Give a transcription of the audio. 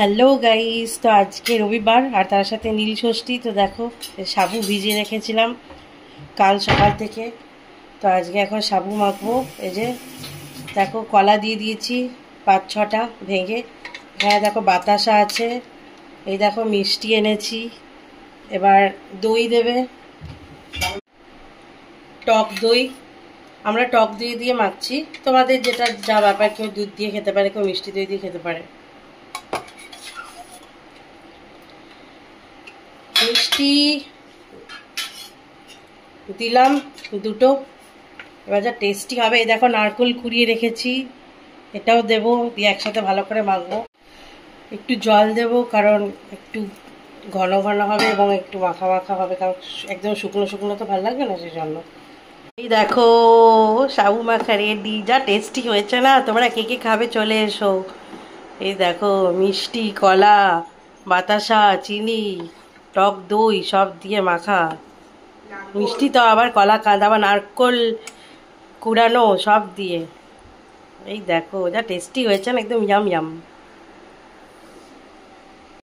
Hello guys, তো আজকে রবিবার আর তার সাথে নীল ষষ্ঠী। তো দেখো সাবু ভিজিয়ে রেখেছিলাম কাল সকাল থেকে। তো আজকে এখন সাবু মাখবো। এই যে দেখো কলা দিয়ে দিয়েছি 5-6টা ভেঙে। হ্যাঁ দেখো বাতাসা আছে, এই দেখো মিষ্টি এনেছি। এবার দই দেবে, টক দই। আমরা টক দই দিয়ে মাখছি, তোমাদের যেটা যা ব্যাপার, কেউ দুধ দিয়ে খেতে পারে, কেউ মিষ্টি দই দিয়ে খেতে পারে। মিষ্টি দিলাম 2টো। এবার যা টেস্টি হবে। এই দেখো নারকেল কুড়িয়ে রেখেছি, এটাও দেবো, দিয়ে একসাথে ভালো করে মাখবো। একটু জল দেবো কারণ একটু ঘন ঘন হবে এবং একটু মাখা মাখা হবে, কারণ একদম শুকনো শুকনো তো ভালো লাগবে না, সেই জন্য। এই দেখো সাবু মাখা রেডি। যা টেস্টি হয়েছে না, তোমরা কে কে খাবে চলে এসো। এই দেখো মিষ্টি, কলা, বাতাসা, চিনি, টক দই সব দিয়ে মাখা। মিষ্টি তো আবার কলা কাঁদা বা নারকোল কুড়ানো সব দিয়ে। এই দেখো যা টেস্টি হয়েছে না, একদম ইয়াম ইয়াম।